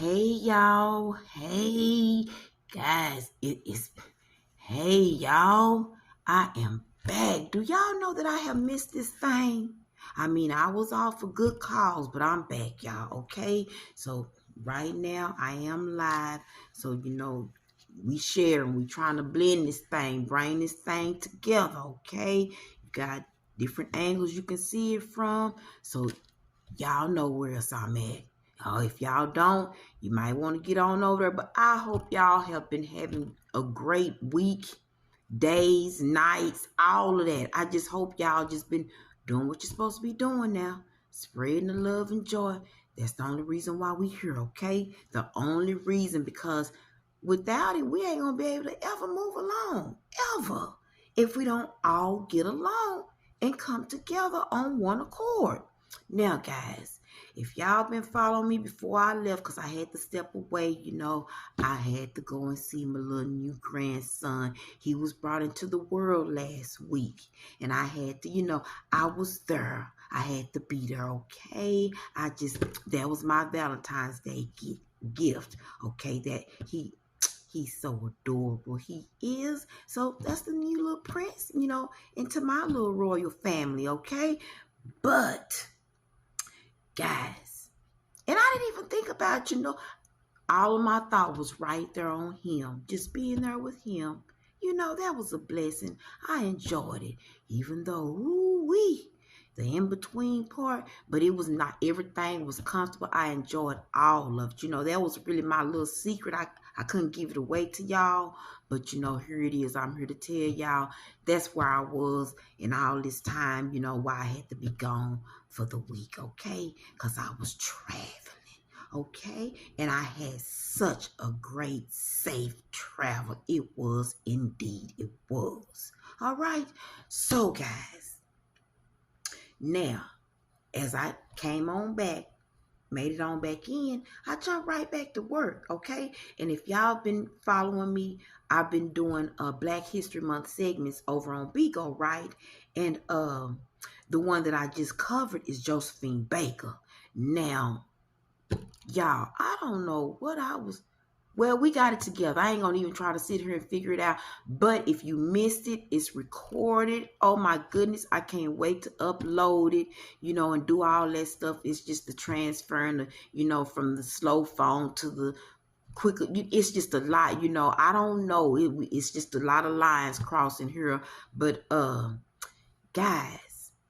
Hey y'all, hey guys, hey y'all, I am back. Do y'all know that I have missed this thing? I mean, I was off for good cause, but I'm back, y'all, okay? So right now I am live, so we sharing, we trying to blend this thing, bring this thing together, okay? You got different angles you can see it from, so y'all know where else I'm at. If y'all don't, you might want to get on over there. But I hope y'all have been having a great week, days, nights, all of that. I just hope y'all just been doing what you're supposed to be doing now. Spreading the love and joy. That's the only reason why we here, okay? The only reason, because without it, we ain't going to be able to ever move along. Ever. If we don't all get along and come together on one accord. Now, guys, if y'all been following me before I left, because I had to step away, I had to go and see my little new grandson. He was brought into the world last week, and I had to, I was there. I had to be there, okay? That was my Valentine's Day gift, okay? That he's so adorable. He is. So that's the new little prince, into my little royal family, okay? But guys, and I didn't even think about, all of my thought was right there on him, just being there with him. That was a blessing. I enjoyed it, even though, the in-between part, but it was not, everything was comfortable. I enjoyed all of it. That was really my little secret. I couldn't give it away to y'all, but here it is. I'm here to tell y'all that's where I was in all this time, why I had to be gone for the week, okay? Because I was traveling, okay? And I had such a great, safe travel. It was indeed. It was. All right. So, guys, now, as I came on back, made it on back in, I jumped right back to work, okay? And if y'all been following me, I've been doing Black History Month segments over on Bigo, right? And the one that I just covered is Josephine Baker. Now, y'all, I don't know what well, we got it together. I ain't going to even try to sit here and figure it out. But if you missed it, it's recorded. Oh, my goodness. I can't wait to upload it, and do all that stuff. It's just the transferring, from the slow phone to the quicker. It's just a lot, I don't know. It's just a lot of lines crossing here. But, guys,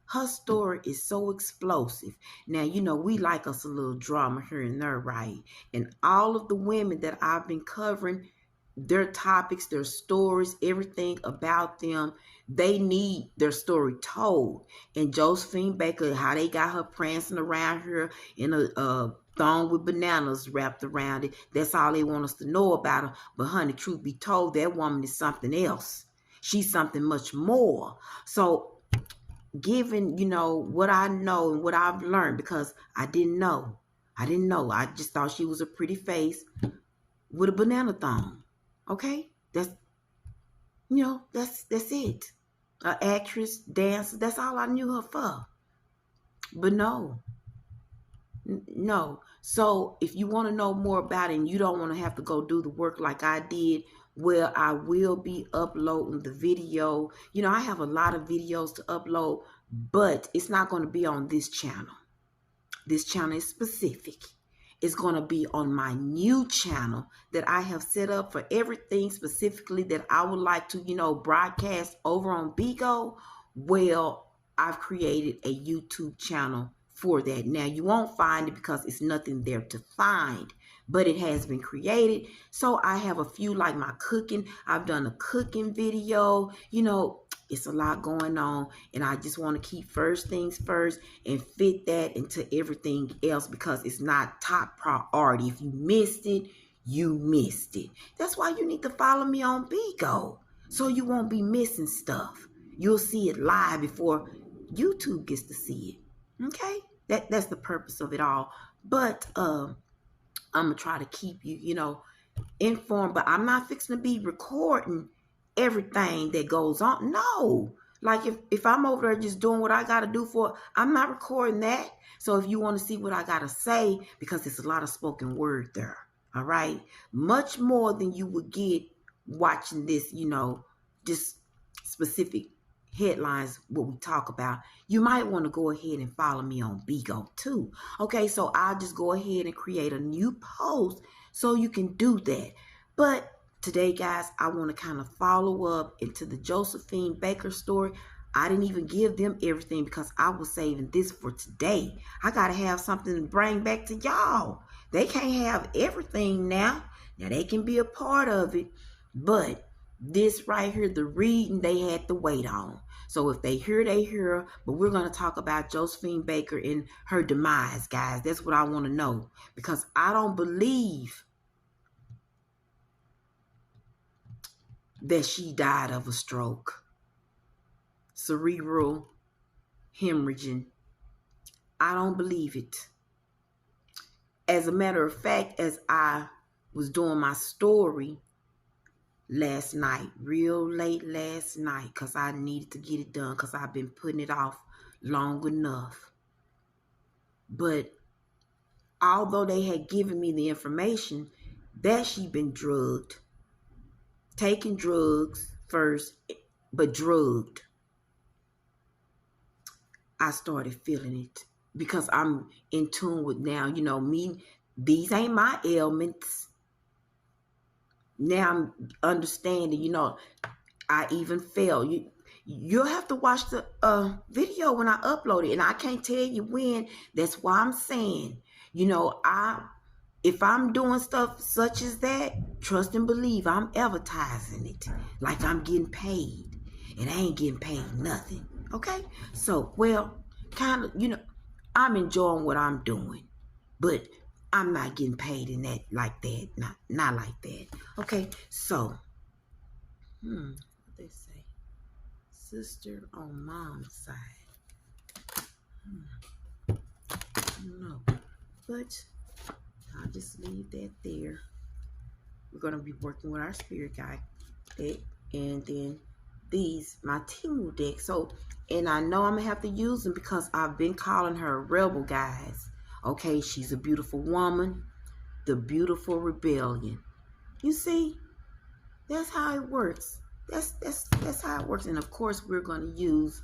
her story is so explosive. Now, we like us a little drama here and there, right? And all of the women that I've been covering, their topics, their stories, everything about them, they need their story told. And Josephine Baker, how they got her prancing around here in a thong with bananas wrapped around it. That's all they want us to know about her. But honey, truth be told, that woman is something else. She's something much more. So, given, what I know and what I've learned, because I didn't know. I just thought she was a pretty face with a banana thong. Okay? That's it. An actress, dancer, that's all I knew her for. But no. So if you want to know more about it and you don't want to have to go do the work like I did, well, I will be uploading the video. I have a lot of videos to upload, but it's not going to be on this channel. This channel is specific. It's going to be on my new channel that I have set up for everything specifically that I would like to, broadcast over on Bigo. Well, I've created a YouTube channel for that. Now, you won't find it because it's nothing there to find, but it has been created. So I have a few, like my cooking. I've done a cooking video. It's a lot going on, and I just want to keep first things first and fit that into everything else because it's not top priority. If you missed it, you missed it. That's why you need to follow me on Bigo so you won't be missing stuff. You'll see it live before YouTube gets to see it. Okay? That's the purpose of it all. But I'm going to try to keep you, informed. But I'm not fixing to be recording everything that goes on. No. Like if I'm over there just doing what I got to do for, I'm not recording that. So if you want to see what I got to say, because there's a lot of spoken word there. All right. Much more than you would get watching this, just specific headlines, what we talk about. You might want to go ahead and follow me on Bigo too. Okay. So I'll just go ahead and create a new post so you can do that. But today, guys, I want to kind of follow up into the Josephine Baker story. I didn't even give them everything because I was saving this for today. I got to have something to bring back to y'all. They can't have everything now. Now, they can be a part of it. But this right here, the reading, they had to wait on. So if they hear, they hear. But we're going to talk about Josephine Baker and her demise, guys. That's what I want to know. Because I don't believe that she died of a stroke, cerebral hemorrhaging. I don't believe it. As a matter of fact, as I was doing my story last night, real late last night, because I needed to get it done because I've been putting it off long enough. But although they had given me the information that she'd been drugged, taking drugs first, but drugged, I started feeling it because I'm in tune with now, me, these ain't my ailments. Now I'm understanding, I even fell. You'll have to watch the video when I upload it, and I can't tell you when. That's why I'm saying, if I'm doing stuff such as that, trust and believe I'm advertising it like I'm getting paid, and I ain't getting paid nothing. Okay? So, well, kind of, I'm enjoying what I'm doing, but I'm not getting paid in that like that. Not like that. Okay? So, what they say? Sister on mom's side. I don't know. But I'll just leave that there. We're going to be working with our spirit guide deck. And then these, my Timu deck. So, and I know I'm going to have to use them because I've been calling her a rebel, guys. Okay, she's a beautiful woman. The beautiful rebellion. You see? That's how it works. That's how it works. And of course, we're going to use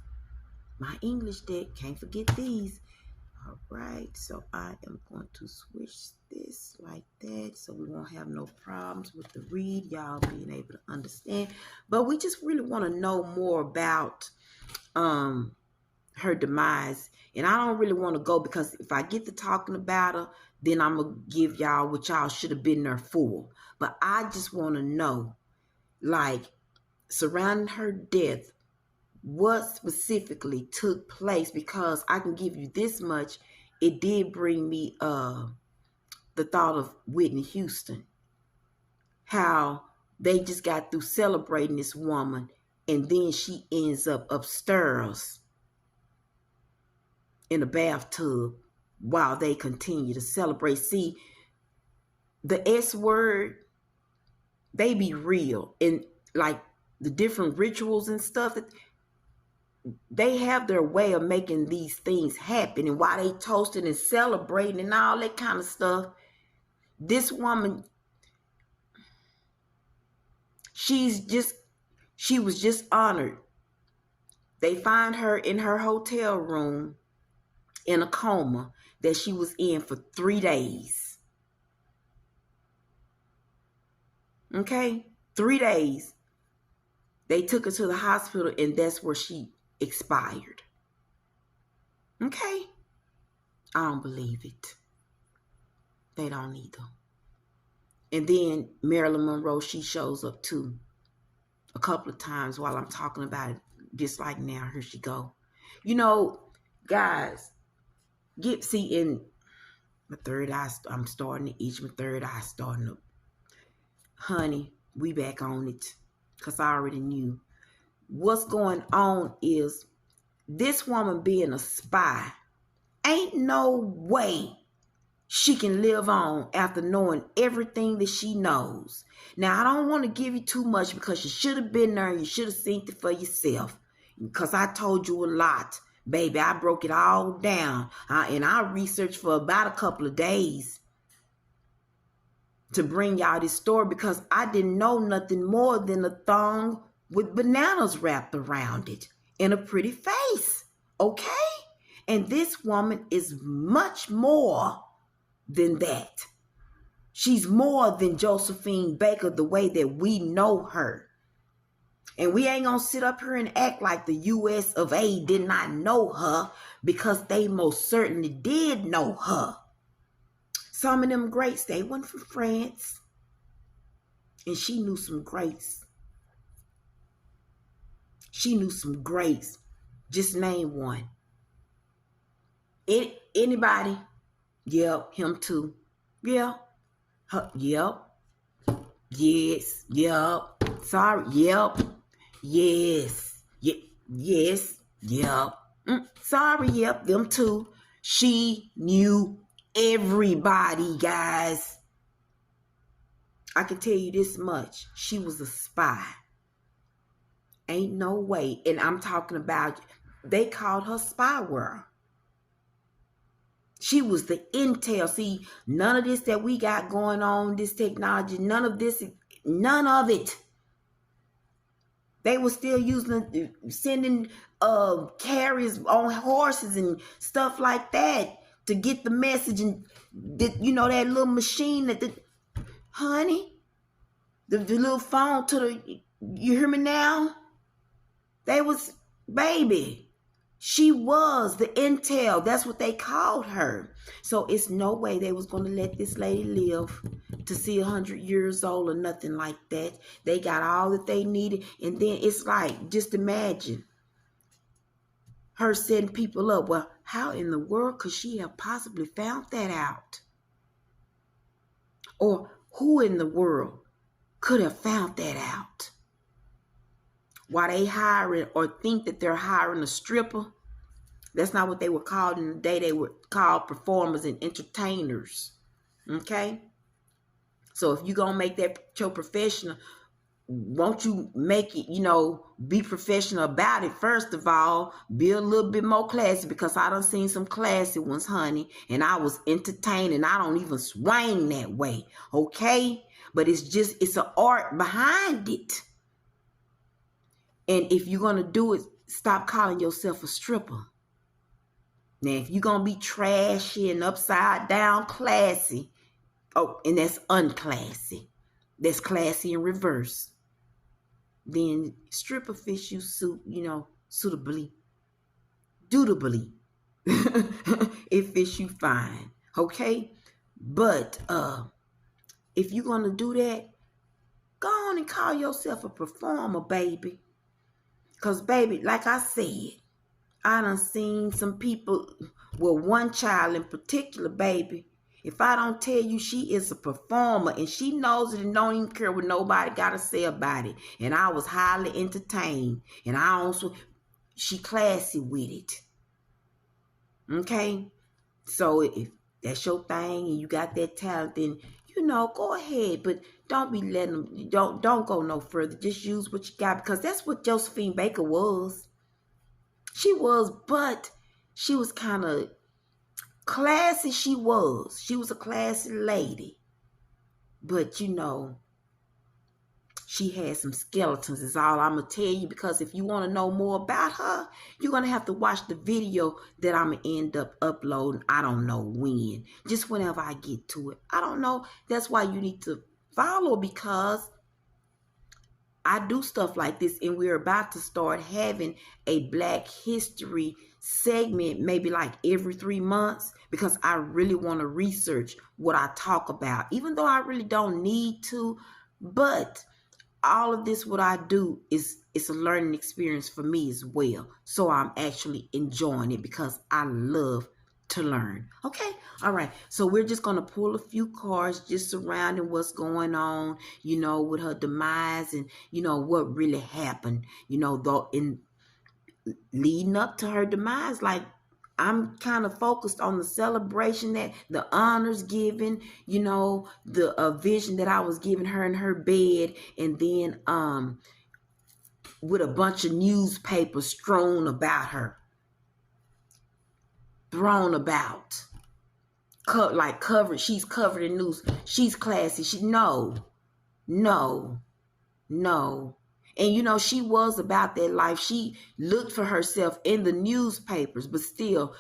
my English deck. Can't forget these. All right, so I am going to switch this like that so we won't have no problems with the read, y'all being able to understand. But we just really want to know more about her demise. And I don't really want to go because if I get to talking about her, then I'm going to give y'all what y'all should have been there for. But I just want to know, like, surrounding her death, what specifically took place, because I can give you this much. It did bring me the thought of Whitney Houston, how they just got through celebrating this woman and then she ends up upstairs in a bathtub while they continue to celebrate. See, the S word, they be real, and like the different rituals and stuff that they have their way of making these things happen. And while they toasting and celebrating and all that kind of stuff, this woman, she was just honored. They find her in her hotel room in a coma that she was in for 3 days. Okay? 3 days. They took her to the hospital and that's where she expired. Okay? I don't believe it. They don't either. And then Marilyn Monroe, she shows up too a couple of times while I'm talking about it. Just like now, here she go. Guys, in my third eye, I'm starting to itch. My third eye starting to, honey, we back on it. Because I already knew. What's going on is this woman being a spy, ain't no way she can live on after knowing everything that she knows. Now, I don't want to give you too much because you should have been there and you should have seen it for yourself. because I told you a lot. Baby, I broke it all down. And I researched for about a couple of days to bring y'all this story because I didn't know nothing more than a thong with bananas wrapped around it and a pretty face. Okay? And this woman is much more than that. She's more than Josephine Baker the way that we know her. And we ain't gonna sit up here and act like the US of A did not know her, because they most certainly did know her. Some of them greats, they went from France. And she knew some greats. She knew some greats. Just name one. Anybody? Yep, him too. Yeah. Yep. Yes. Yep. Sorry. Yep. Yes. Yes. Yep. Sorry. Yep. Them too. She knew everybody, guys. I can tell you this much. She was a spy. Ain't no way. And I'm talking about, they called her Spyware. She was the Incl. See, none of this that we got going on, this technology, none of it. They were still sending carriers on horses and stuff like that to get the message. And that little machine honey, the little phone you hear me now? Baby, she was the Incl. That's what they called her. So it's no way they was going to let this lady live to see 100 years old or nothing like that. They got all that they needed. And then it's like, just imagine her setting people up. Well, how in the world could she have possibly found that out? Or who in the world could have found that out? Why they hiring or think that they're hiring a stripper? That's not what they were called in the day. They were called performers and entertainers. Okay? So if you're going to make that your professional, won't you make it, be professional about it? First of all, be a little bit more classy, because I done seen some classy ones, honey, and I was entertained, and I don't even swing that way. Okay? But it's an art behind it. And if you're going to do it, stop calling yourself a stripper. Now, if you're going to be trashy and upside down classy, and that's unclassy, that's classy in reverse, then stripper fits you suitably, dutifully. It fits you fine, okay? But if you're going to do that, go on and call yourself a performer, baby. Because, baby, like I said, I done seen some people, one child in particular, baby. If I don't tell you she is a performer and she knows it and don't even care what nobody got to say about it. And I was highly entertained. And she classy with it. Okay? So if that's your thing and you got that talent, then, go ahead. But don't be letting them, don't go no further. Just use what you got, because that's what Josephine Baker was. She was, but she was kind of classy. She was a classy lady. But, she had some skeletons, is all I'm going to tell you, because if you want to know more about her, you're going to have to watch the video that I'm going to end up uploading. I don't know when. Just whenever I get to it. I don't know. That's why you need to follow, because I do stuff like this, and we're about to start having a Black History segment, maybe like every 3 months, because I really want to research what I talk about, even though I really don't need to. But all of this, what I do, it's a learning experience for me as well. So I'm actually enjoying it because I love to learn. Okay. All right. So we're just going to pull a few cards just surrounding what's going on, with her demise and, what really happened, though in leading up to her demise. Like, I'm kind of focused on the celebration, that the honors given, the vision that I was giving her in her bed. And then, with a bunch of newspapers strewn about her, thrown about, like covered. She's covered in news. She's classy. No. And you know, she was about that life. She looked for herself in the newspapers, but still,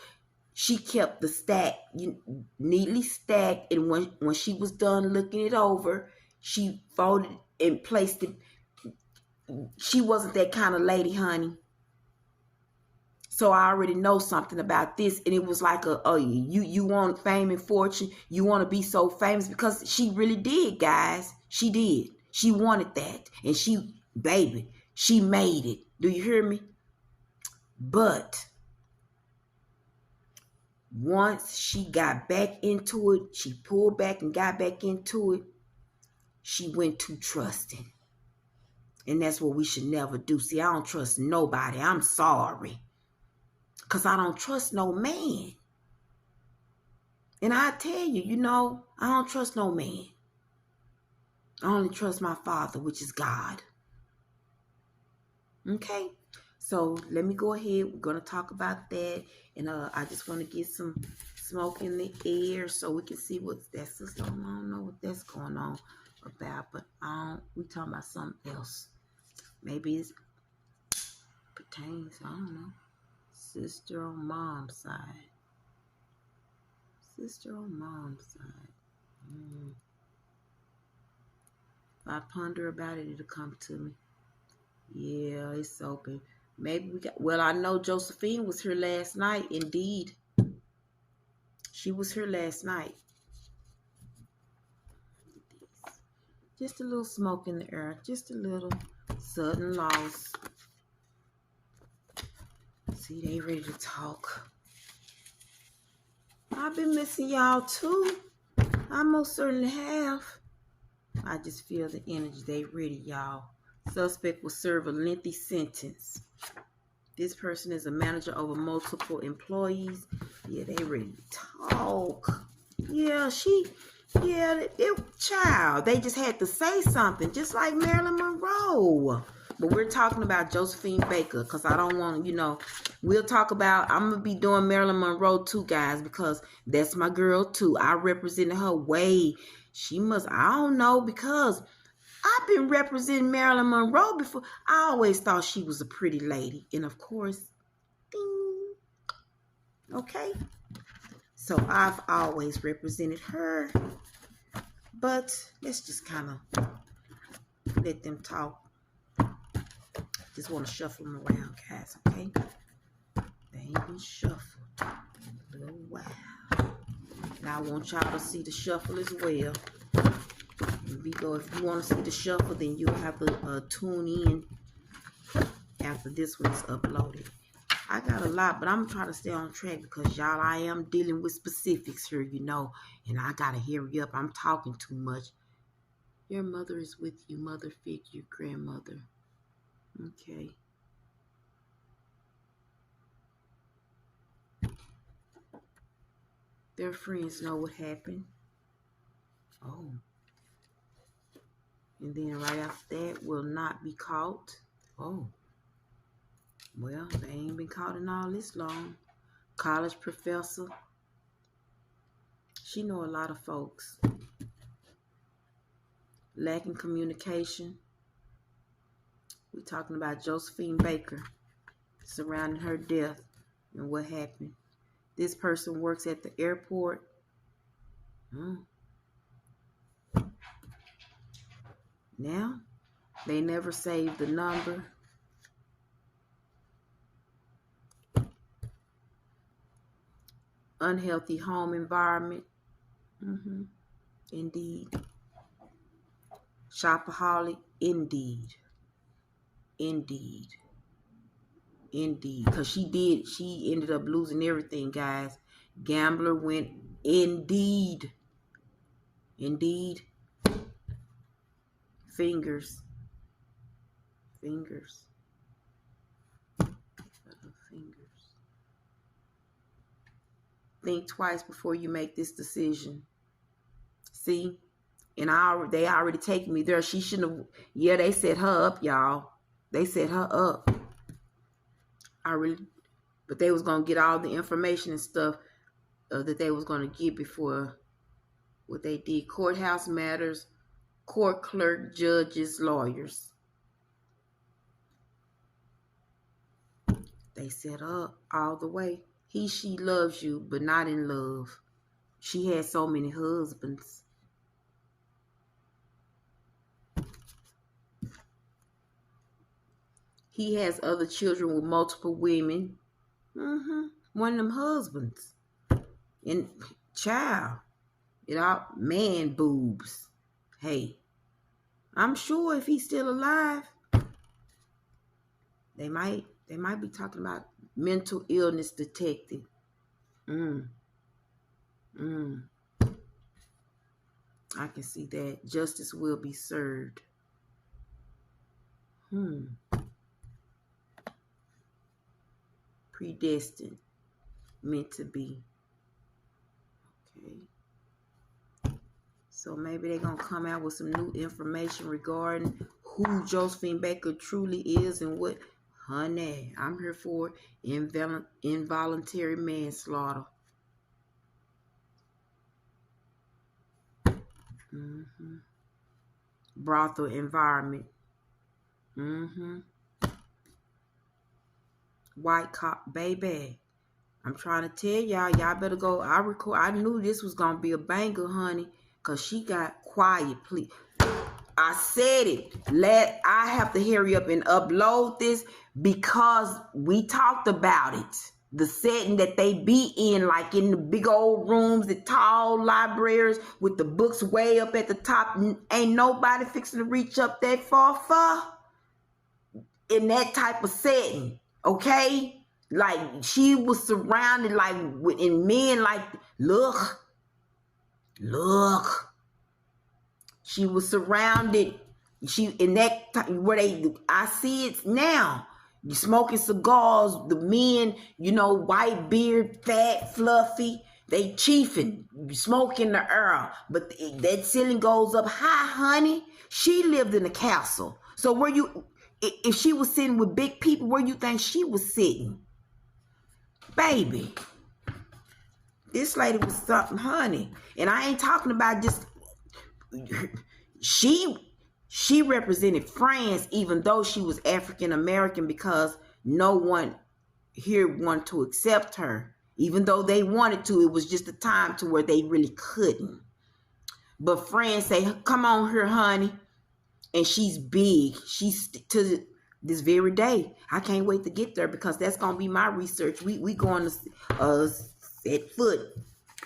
she kept the stack neatly stacked. And when she was done looking it over, she folded and placed it. She wasn't that kind of lady, honey. So I already know something about this. And it was like you want fame and fortune. You want to be so famous, because she really did, guys. She did. She wanted that. And she made it. Do you hear me? But once she got back into it, she pulled back and got back into it, she went too trusting. And that's what we should never do. See, I don't trust nobody. I'm sorry. Because I don't trust no man. And I tell you, you know, I don't trust no man. I only trust my Father, which is God. Okay? So let me go ahead. We're going to talk about that. And I just want to get some smoke in the air so we can see what's that's. I don't know what that's going on about. But we talking about something else. Maybe it pertains, I don't know. Sister on mom's side. Sister on mom's side. If I ponder about it, it'll come to me. Yeah, it's open. Maybe well, I know Josephine was here last night. Indeed. She was here last night. Just a little smoke in the air. Just a little. Sudden loss. See, they ready to talk. I've been missing y'all too. I most certainly have. I just feel the energy. They ready, y'all. Suspect will serve a lengthy sentence. This person is a manager over multiple employees. Yeah, they ready to talk. Yeah, child. They just had to say something, just like Marilyn Monroe. But we're talking about Josephine Baker, because I don't want to, you know, we'll talk about, I'm going to be doing Marilyn Monroe too, guys, because that's my girl too. I represented her way. I don't know, because I've been representing Marilyn Monroe before. I always thought she was a pretty lady. And of course, ding. Okay. So I've always represented her. But let's just kind of let them talk. Just want to shuffle them around, guys, okay? They ain't been shuffled in a little while. And I want y'all to see the shuffle as well. If you want to see the shuffle, then you'll have to tune in after this one's uploaded. I got a lot, but I'm trying to stay on track because, y'all, I am dealing with specifics here, you know, and I got to hurry up. I'm talking too much. Your mother is with you, mother figure, grandmother. Okay. Their friends know what happened. Oh. And then right after that, will not be caught. Oh. Well, they ain't been caught in all this long. College professor. She know a lot of folks. Lacking communication. We're talking about Josephine Baker surrounding her death and what happened. This person works at the airport. Now, they never saved the number. Unhealthy home environment. Indeed. Shopaholic. Indeed. Because she ended up losing everything, guys. Gambler went. Indeed. Fingers. Think twice before you make this decision. See? And they already taken me there. She shouldn't have. Yeah, they set her up, y'all. They set her up. But they was going to get all the information and stuff that they was going to get before what they did. Courthouse matters, court clerk, judges, lawyers. They set up all the way. She loves you, but not in love. She had so many husbands. He has other children with multiple women. One of them husbands. And child. Man boobs. Hey. I'm sure if he's still alive, they might be talking about mental illness detected. I can see that. Justice will be served. Predestined. Meant to be. Okay. So maybe they're going to come out with some new information regarding who Josephine Baker truly is and what. Honey, I'm here for involuntary manslaughter. Brothel environment. White cop, baby. I'm trying to tell y'all better go. I knew this was going to be a banger, honey, because she got quiet, please. I said it. I have to hurry up and upload this because we talked about it. The setting that they be in, like in the big old rooms, the tall libraries with the books way up at the top. Ain't nobody fixing to reach up that far in that type of setting. Okay? Like she was surrounded like in men like, look. She was surrounded. She in that where I see it now. You smoking cigars, the men, white beard, fat, fluffy, they chiefing, smoking the air. But that ceiling goes up high, honey. She lived in a castle. So if she was sitting with big people, where you think she was sitting? Baby. This lady was something, honey. And I ain't talking about just she represented France, even though she was African American, because no one here wanted to accept her. Even though they wanted to, it was just a time to where they really couldn't. But France say, come on here, honey. And she's big. She's to this very day. I can't wait to get there because that's going to be my research. We going to set foot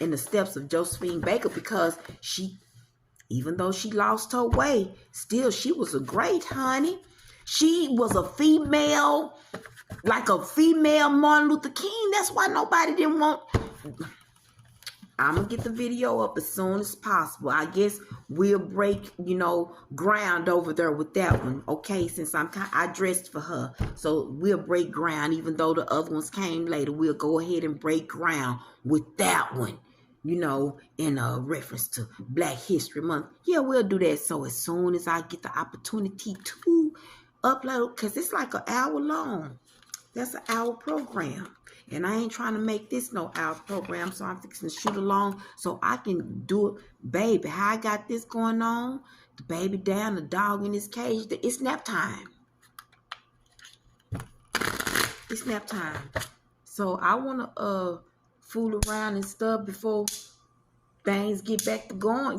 in the steps of Josephine Baker because even though she lost her way, still she was a great honey. She was a female, like a female Martin Luther King. That's why nobody didn't want. I'm going to get the video up as soon as possible. I guess we'll break, ground over there with that one. Okay, since I dressed for her. So we'll break ground, even though the other ones came later. We'll go ahead and break ground with that one. In a reference to Black History Month. Yeah, we'll do that. So as soon as I get the opportunity to upload, because it's like an hour long. That's an hour program. And I ain't trying to make this no hour program, so I'm fixing to shoot along so I can do it. Baby, how I got this going on? The baby down, the dog in his cage. It's nap time. It's nap time. So I want to fool around and stuff before things get back to going,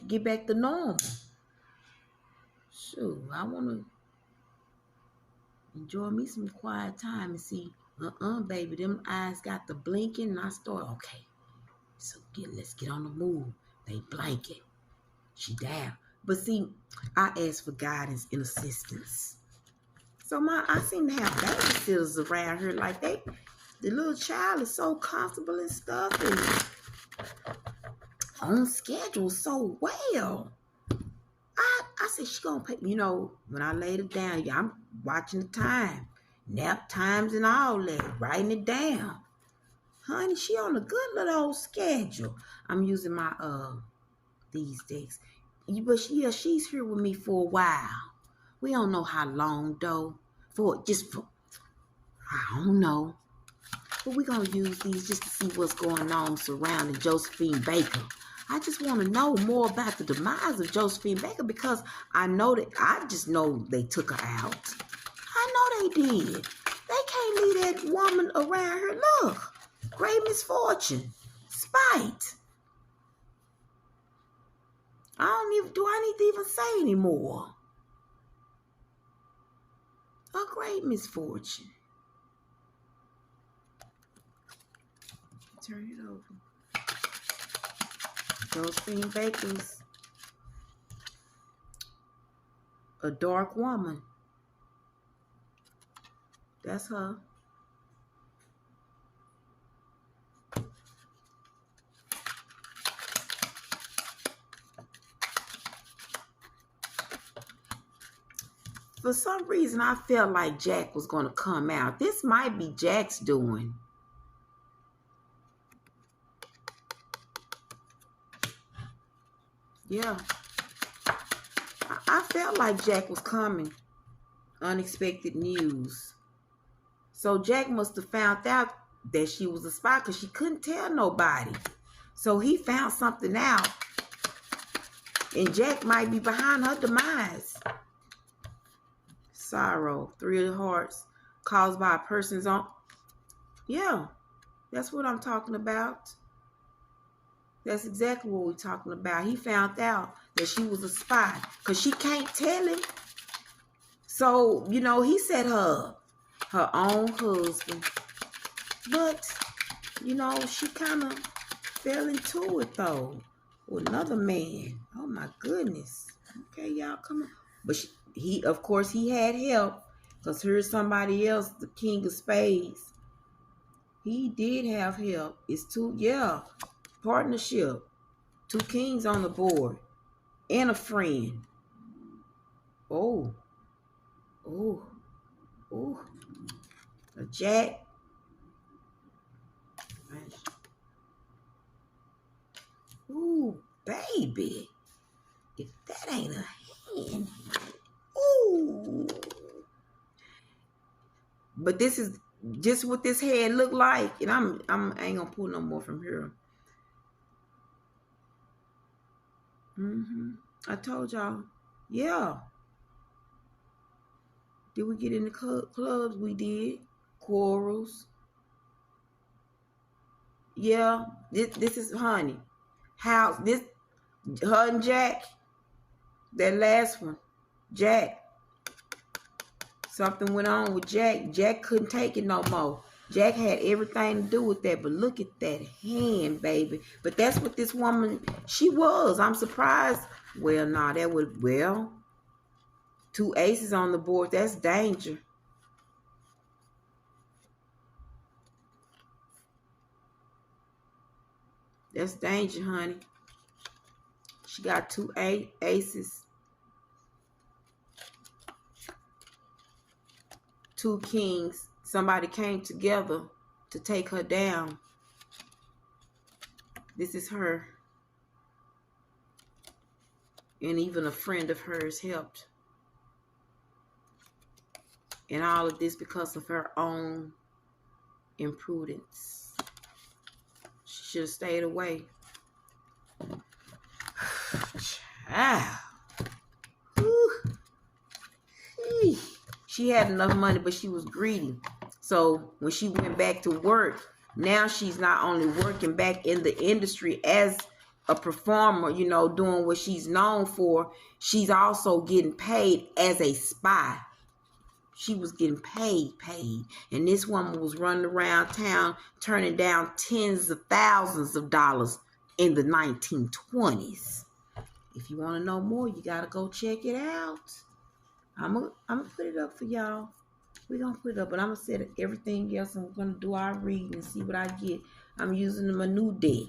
get back to normal. Shoot, I want to enjoy me some quiet time and see, baby, them eyes got the blinking, and I start, okay, so let's get on the move. They blanket. She down. But see, I asked for guidance and assistance. So I seem to have babysitters around here like the little child is so comfortable and stuff and on schedule so well. I said she gonna pay, when I laid it down, I'm watching the time, nap times and all that, writing it down. Honey, she on a good little old schedule. I'm using my these days. But she's here with me for a while. We don't know how long, though. For, I don't know. But we're going to use these just to see what's going on surrounding Josephine Baker. I just want to know more about the demise of Josephine Baker because I just know they took her out. I know they did. They can't leave that woman around here. Look, great misfortune, spite. Do I need to even say anymore? A great misfortune. Turn it over. Josephine Baker's a dark woman. That's her. For some reason, I felt like Jack was going to come out. This might be Jack's doing. Yeah. I felt like Jack was coming. Unexpected news. So Jack must have found out that she was a spy because she couldn't tell nobody. So he found something out. And Jack might be behind her demise. Sorrow. 3 of hearts caused by a person's own. Yeah. That's what I'm talking about. That's exactly what we're talking about. He found out that she was a spy because she can't tell him. So, he set her up. Her own husband. But, she kind of fell into it, though. With another man. Oh, my goodness. Okay, y'all, come on. But of course, he had help. Because here's somebody else, the King of Spades. He did have help. It's partnership. 2 kings on the board. And a friend. Oh. A jack. Ooh, baby. If that ain't a hand. Ooh. But this is just what this head look like. And I ain't gonna pull no more from here. I told y'all. Yeah. Did we get in the clubs? We did. Quarrels. Yeah. This is honey. House. This her and Jack. That last one. Jack. Something went on with Jack. Jack couldn't take it no more. Jack had everything to do with that. But look at that hand, baby. But that's what this woman, she was. I'm surprised. Well, nah, 2 aces on the board. That's danger. That's danger, honey. She got 2 aces. 2 kings. Somebody came together to take her down. This is her. And even a friend of hers helped. And all of this because of her own imprudence. She should have stayed away. Child. She had enough money, but she was greedy. So when she went back to work, now she's not only working back in the industry as a performer, doing what she's known for, she's also getting paid as a spy. She was getting paid. And this woman was running around town turning down tens of thousands of dollars in the 1920s. If you want to know more, you got to go check it out. I'm gonna put it up for y'all. We're going to put it up, but I'm going to set everything else. I'm going to do our reading and see what I get. I'm using my new deck.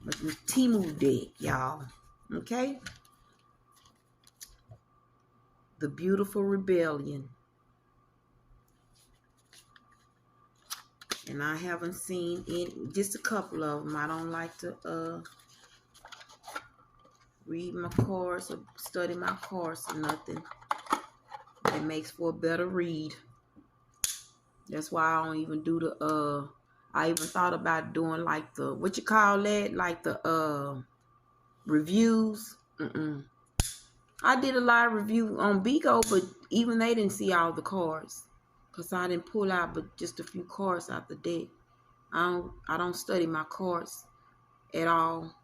My Timu deck, y'all. Okay? The Beautiful Rebellion. And I haven't seen just a couple of them. I don't like to read my cards or study my cards or nothing. It makes for a better read. That's why I don't even do the I even thought about doing like the what you call that, like the reviews. I did a live review on Bigo, but even they didn't see all the cards because I didn't pull out but just a few cards out the deck. I don't study my cards at all.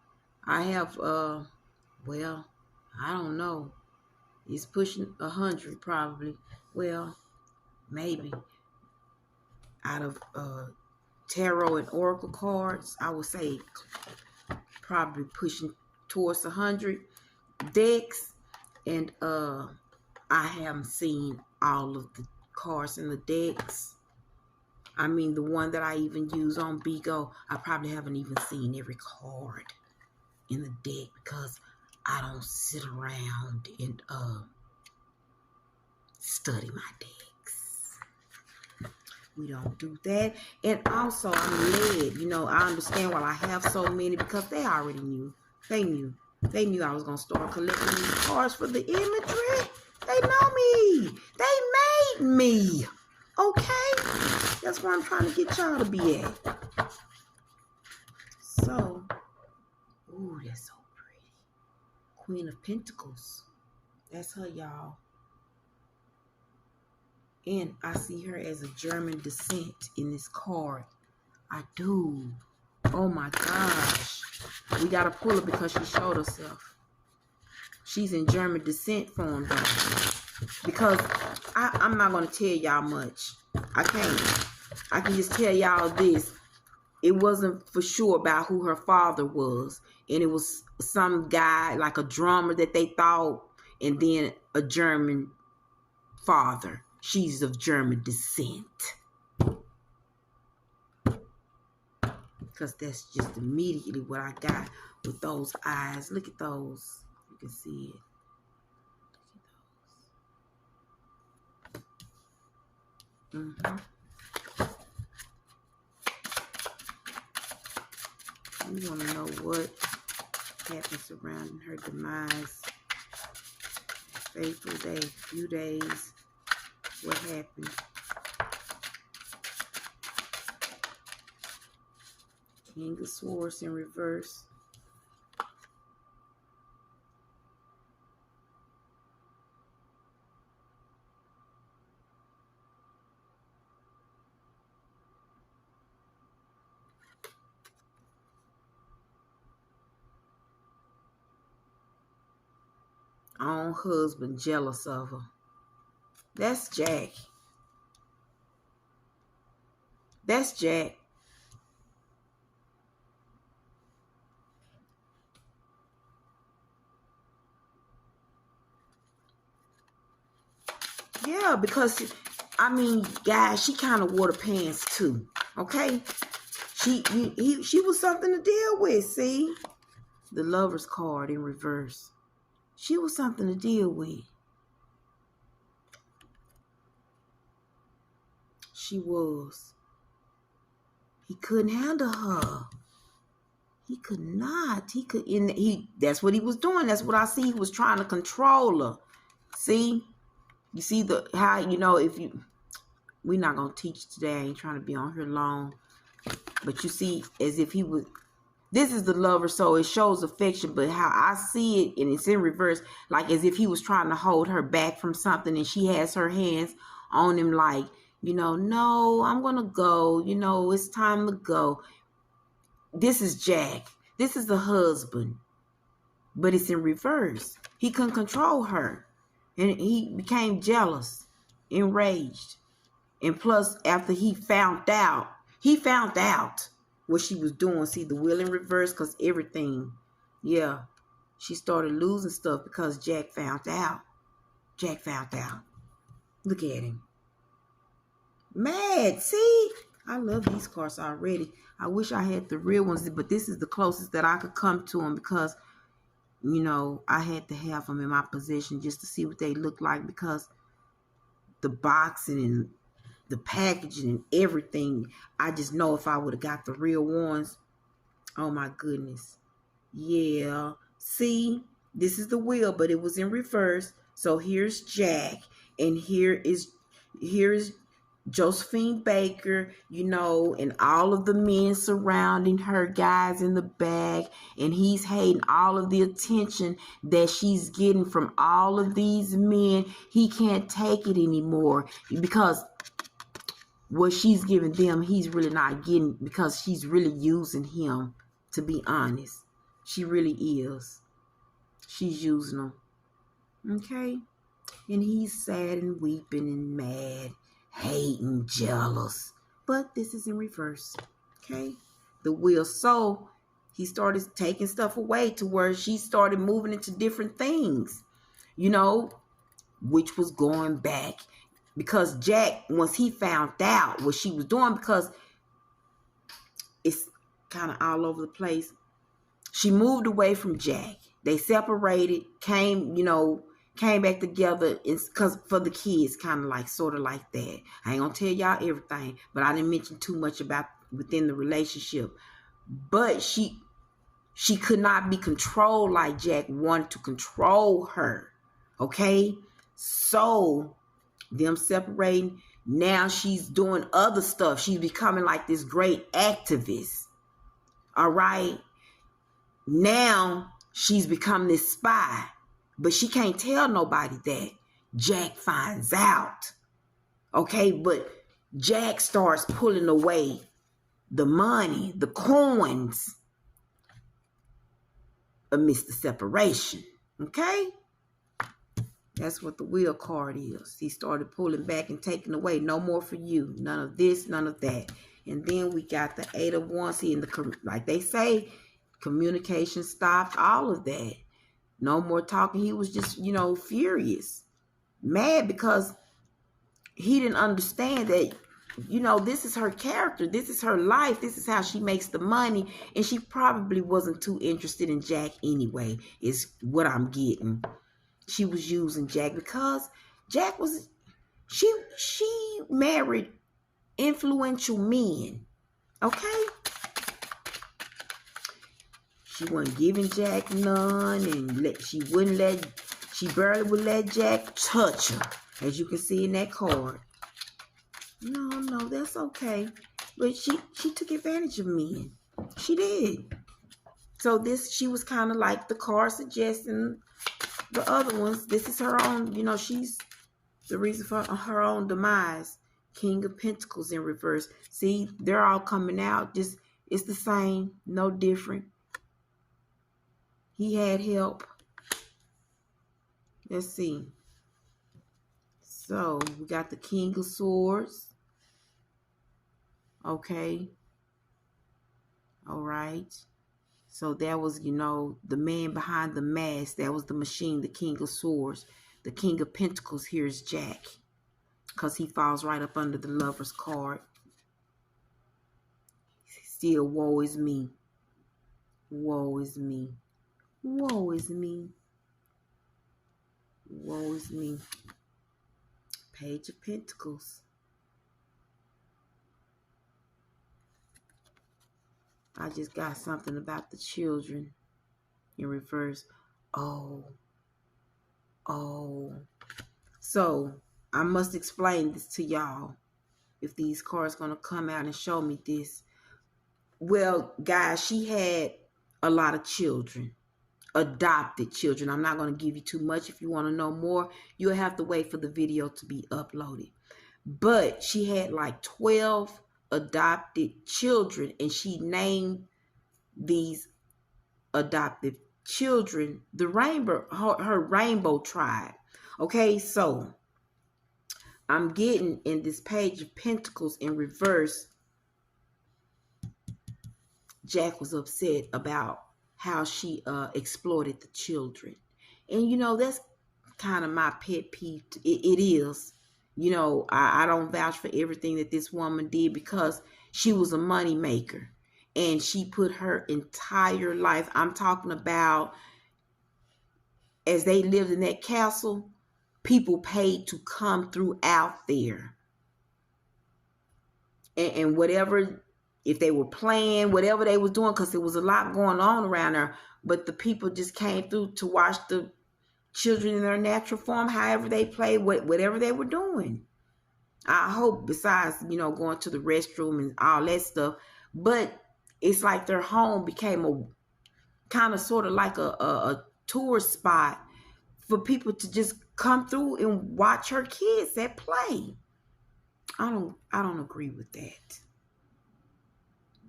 I have well, I don't know. It's pushing 100 probably. Well, maybe out of tarot and oracle cards, I would say probably pushing towards 100 decks, and I haven't seen all of the cards in the decks. I mean, the one that I even use on Bigo, I probably haven't even seen every card in the deck because I don't sit around and study my decks. We don't do that. And also, I'm led. You know, I understand why I have so many because they already knew. They knew. They knew I was going to start collecting these cards for the imagery. They know me. They made me. Okay? That's where I'm trying to get y'all to be at. So, ooh, that's so pretty. Queen of Pentacles. That's her, y'all. And I see her as a German descent in this card. I do. Oh my gosh. We got to pull her because she showed herself. She's in German descent form though. Because I'm not going to tell y'all much. I can't. I can just tell y'all this. It wasn't for sure about who her father was. And it was some guy, like a drummer that they thought. And then a German father. She's of German descent. Because that's just immediately what I got with those eyes. Look at those. You can see it. Look at those. We want to know what happened surrounding her demise. Fateful day, few days. What happened? King of Swords in reverse. Own husband jealous of her. That's Jack. That's Jack. Yeah, because, I mean, guys, she kind of wore the pants too. Okay? She was something to deal with, see? The Lover's card in reverse. She was something to deal with. She was. He couldn't handle her. He could not. That's what he was doing. That's what I see. He was trying to control her. See? You see how, you know, we're not going to teach today. I ain't trying to be on here long. But you see, as if he was, this is the Lover, so it shows affection. But how I see it, and it's in reverse, like as if he was trying to hold her back from something, and she has her hands on him like, you know, no, I'm going to go. You know, it's time to go. This is Jack. This is the husband. But it's in reverse. He couldn't control her. And he became jealous, enraged. And plus, after he found out what she was doing. See, the wheel in reverse, because everything, yeah, she started losing stuff because Jack found out. Jack found out. Look at him. Mad, see? I love these cards already. I wish I had the real ones, but this is the closest that I could come to them because, you know, I had to have them in my possession just to see what they look like because the boxing and the packaging and everything, I just know if I would have got the real ones, oh my goodness. Yeah. See, this is the wheel, but it was in reverse. So here's Jack. And here is Josephine Baker, and all of the men surrounding her, guys in the back, and he's hating all of the attention that she's getting from all of these men. He can't take it anymore because what she's giving them, he's really not getting, because she's really using him, to be honest. She really is. She's using him. Okay? And he's sad and weeping and mad, hating, jealous. But this is in reverse. Okay? The wheel. So he started taking stuff away to where she started moving into different things, which was going back. Because Jack, once he found out what she was doing, because it's kind of all over the place, she moved away from Jack. They separated, came back together. It's because for the kids, kind of like, sort of like that. I ain't gonna tell y'all everything, but I didn't mention too much about within the relationship. But she could not be controlled like Jack wanted to control her. Okay? So them separating, now she's doing other stuff. She's becoming like this great activist. All right? Now she's become this spy, but she can't tell nobody that. Jack finds out. Okay? But Jack starts pulling away the money, the coins amidst the separation. Okay? That's what the wheel card is. He started pulling back and taking away. No more for you. None of this, none of that. And then we got the 8 of Wands. Like they say, communication stopped, all of that. No more talking. He was just, furious. Mad because he didn't understand that, this is her character. This is her life. This is how she makes the money. And she probably wasn't too interested in Jack anyway, is what I'm getting. She was using Jack because Jack was, she married influential men. Okay? She wasn't giving Jack none, and she barely would let Jack touch her, as you can see in that card. No, that's okay. But she took advantage of men. She did. So she was kind of like the card suggesting the other ones. This is her own, she's the reason for her own demise. King of Pentacles in reverse. See, they're all coming out. Just, it's the same, no different. He had help. Let's see. So, we got the King of Swords. Okay. All right. So that was, the man behind the mask. That was the machine, the King of Swords. The King of Pentacles here is Jack, because he falls right up under the Lover's card. Still, woe is me. Woe is me. Woe is me. Woe is me. Page of Pentacles. I just got something about the children in reverse. Oh. So, I must explain this to y'all if these cards going to come out and show me this. Well, guys, she had a lot of children. Adopted children. I'm not going to give you too much. If you want to know more, you'll have to wait for the video to be uploaded. But she had like 12 adopted children, and she named these adopted children the rainbow, her rainbow tribe. Okay, so I'm getting in this Page of Pentacles in reverse, Jack was upset about how she exploited the children. And that's kind of my pet peeve. It is. I don't vouch for everything that this woman did, because she was a money maker. And she put her entire life, I'm talking about, as they lived in that castle, people paid to come throughout there. And whatever, if they were playing, whatever they was doing, because there was a lot going on around there, but the people just came through to watch the children in their natural form, however they play, whatever they were doing. I hope besides, going to the restroom and all that stuff. But it's like their home became a kind of sort of like a tourist spot for people to just come through and watch her kids at play. I don't agree with that.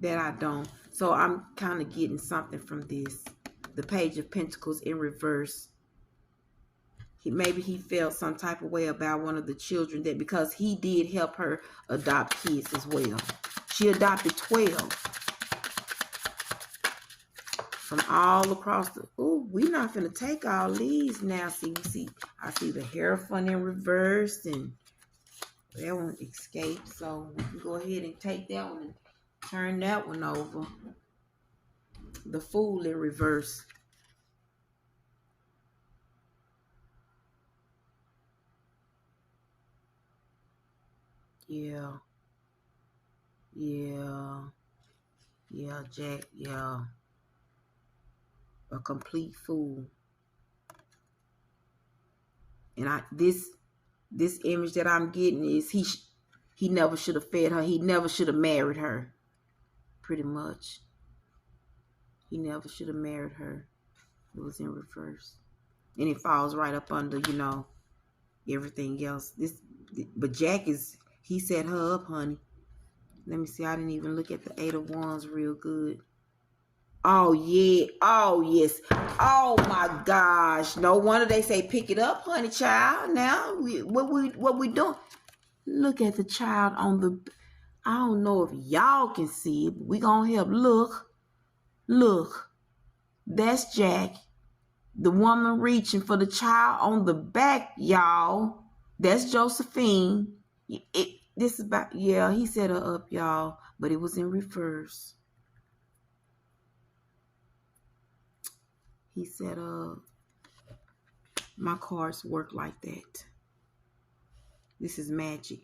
That I don't. So I'm kind of getting something from this. The Page of Pentacles in reverse. Maybe he felt some type of way about one of the children, that because he did help her adopt kids as well. She adopted 12 from all across the. Oh, we're not gonna take all these now. See, I see the Hierophant in reverse, and that one escaped. So we can go ahead and take that one and turn that one over. The Fool in reverse. Yeah, Jack, a complete fool. And this image that I'm getting is he never should have fed her. He never should have married her. Pretty much. He never should have married her. It was in reverse. And it falls right up under, everything else. But Jack he set her up, honey. Let me see. I didn't even look at the 8 of Wands real good. Oh, yeah. Oh, yes. Oh, my gosh. No wonder they say pick it up, honey, child. Now, what we doing? Look at the child on the. I don't know if y'all can see it, but we gonna help. Look. That's Jack. The woman reaching for the child on the back, y'all. That's Josephine. This is about, he set her up, y'all, but it was in reverse. He set up. My cards work like that. This is magic.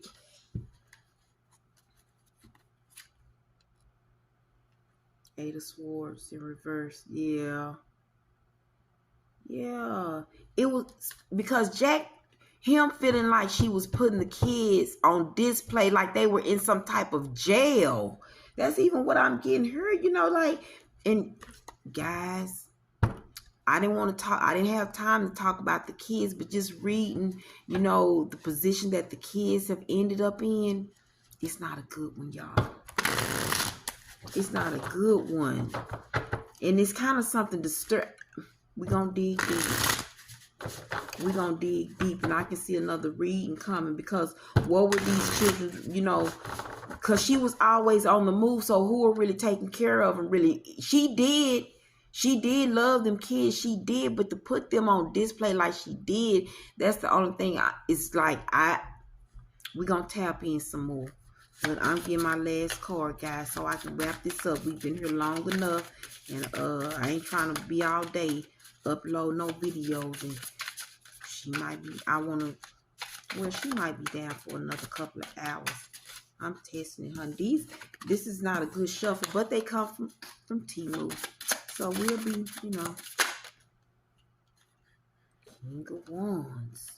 Eight of Swords in reverse. Yeah. It was because Jack, him feeling like she was putting the kids on display like they were in some type of jail. That's even what I'm getting here, and guys, I didn't have time to talk about the kids, but just reading, the position that the kids have ended up in, it's not a good one, y'all. It's not a good one. And it's kind of something to stir. We're going to dig deep. We're going to dig deep. And I can see another reading coming, because what were these children, because she was always on the move. So who are really taking care of them? Really, she did love them kids. She did. But to put them on display like she did, that's the only thing. We're going to tap in some more. But I'm getting my last card, guys, so I can wrap this up. We've been here long enough, and I ain't trying to be all day upload no videos. And she might be. She might be down for another couple of hours. I'm testing her. This is not a good shuffle, but they come from Temu, so we'll be, King of Wands.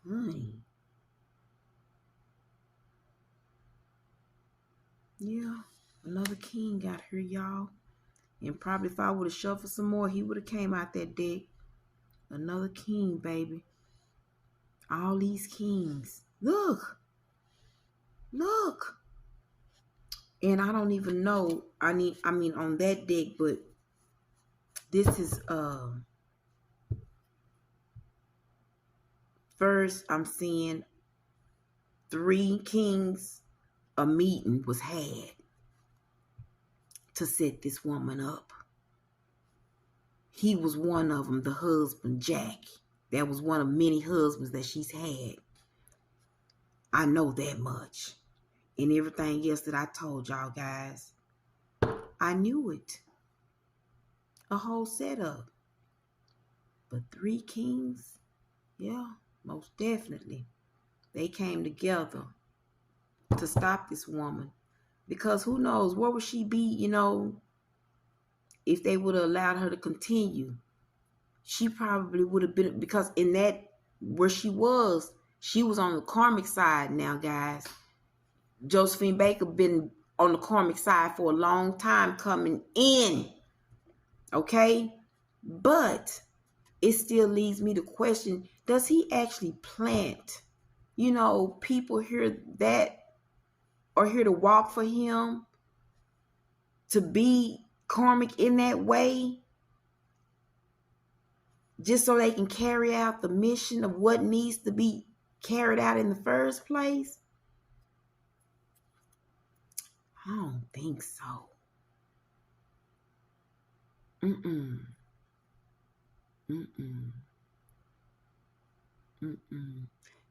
Honey. Yeah, another king got here, y'all. And probably if I would have shuffled some more, he would have came out that deck. Another king, baby. All these kings. Look. And I don't even know. I mean on that deck, but this is first I'm seeing 3 kings. A meeting was had to set this woman up. He was one of them, the husband, Jack. That was one of many husbands that she's had. I know that much. And everything else that I told y'all guys, I knew it. A whole setup. But 3 kings, yeah, most definitely. They came together to stop this woman, because who knows, where would she be, if they would have allowed her to continue. she probably would have been, because in that, where she was on the karmic side now, guys. Josephine Baker been on the karmic side for a long time coming in. Okay? But it still leads me to question, does he actually plant? You know, people hear that or here to walk for him to be karmic in that way, just so they can carry out the mission of what needs to be carried out in the first place? I don't think so.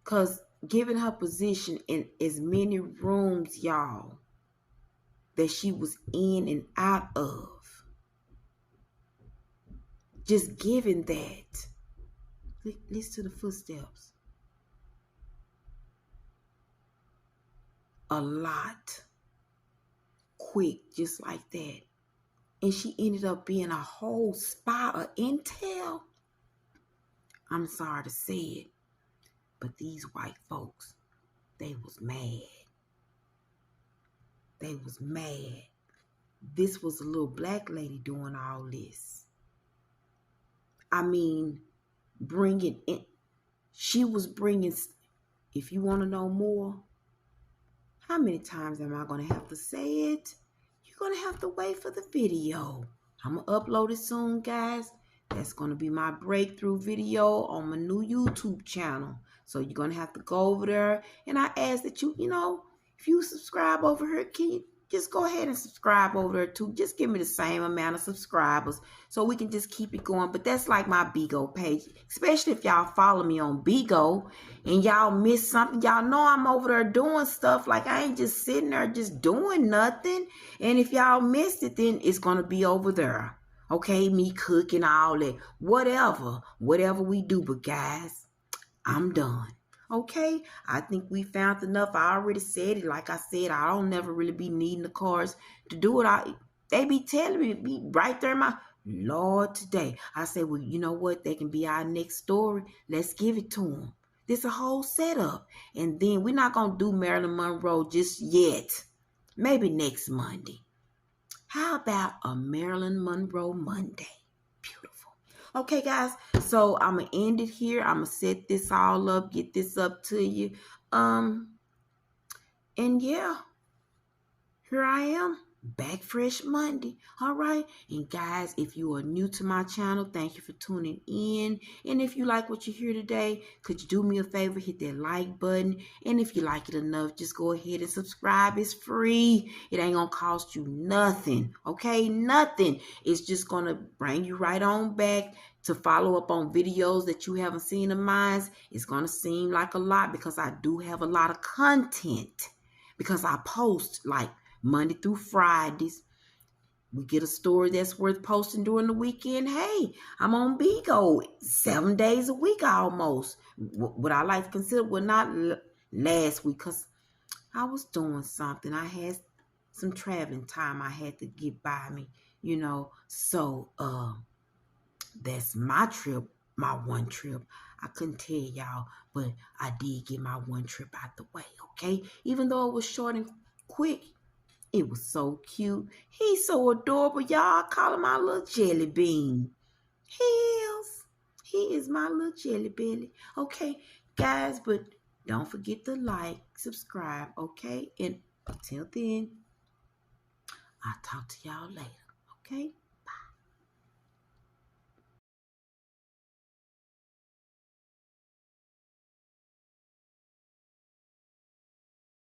Because given her position in as many rooms, y'all, that she was in and out of, just given that, listen to the footsteps. A lot. Quick, just like that. And she ended up being a whole spy of intel. I'm sorry to say it, but these white folks, they was mad. They was mad. This was a little black lady doing all this. I mean, bringing in. She was bringing, if you want to know more, how many times am I going to have to say it? You're going to have to wait for the video. I'm going to upload it soon, guys. That's going to be my breakthrough video on my new YouTube channel. So you're going to have to go over there. And I ask that you know, if you subscribe over here, can you just go ahead and subscribe over there too? Just give me the same amount of subscribers so we can just keep it going. But that's like my Bigo page, especially if y'all follow me on Bigo and y'all miss something. Y'all know I'm over there doing stuff. Like, I ain't just sitting there just doing nothing. And if y'all missed it, then it's going to be over there. Okay, me cooking, all that, whatever we do. But guys, I'm done. Okay, I think we found enough. I already said it. Like I said, I don't never really be needing the cards to do it. They be telling me, be right there in my Lord today. I say, well, you know what? They can be our next story. Let's give it to them. This a whole setup. And then we're not going to do Marilyn Monroe just yet. Maybe next Monday. How about a Marilyn Monroe Monday? Beautiful. Okay, guys. So I'm going to end it here. I'm going to set this all up, get this up to you. And yeah, here I am. Back fresh Monday. All right. And guys, if you are new to my channel, thank you for tuning in. And if you like what you hear today, could you do me a favor? Hit that like button. And if you like it enough, just go ahead and subscribe. It's free. It ain't gonna cost you nothing. Okay? Nothing. It's just gonna bring you right on back to follow up on videos that you haven't seen of mine. It's gonna seem like a lot because I do have a lot of content. Because I post like Monday through Fridays. We get a story that's worth posting during the weekend. Hey, I'm on Bigo 7 days a week almost. What I like to consider, well, not last week because I was doing something. I had some traveling time I had to get by me, you know. So that's my trip, my one trip. I couldn't tell y'all, but I did get my one trip out the way, okay? Even though it was short and quick, it was so cute. He's so adorable, y'all. I call him my little jelly bean. He is my little jelly belly. Okay, guys, but don't forget to like, subscribe, okay? And until then, I'll talk to y'all later, okay?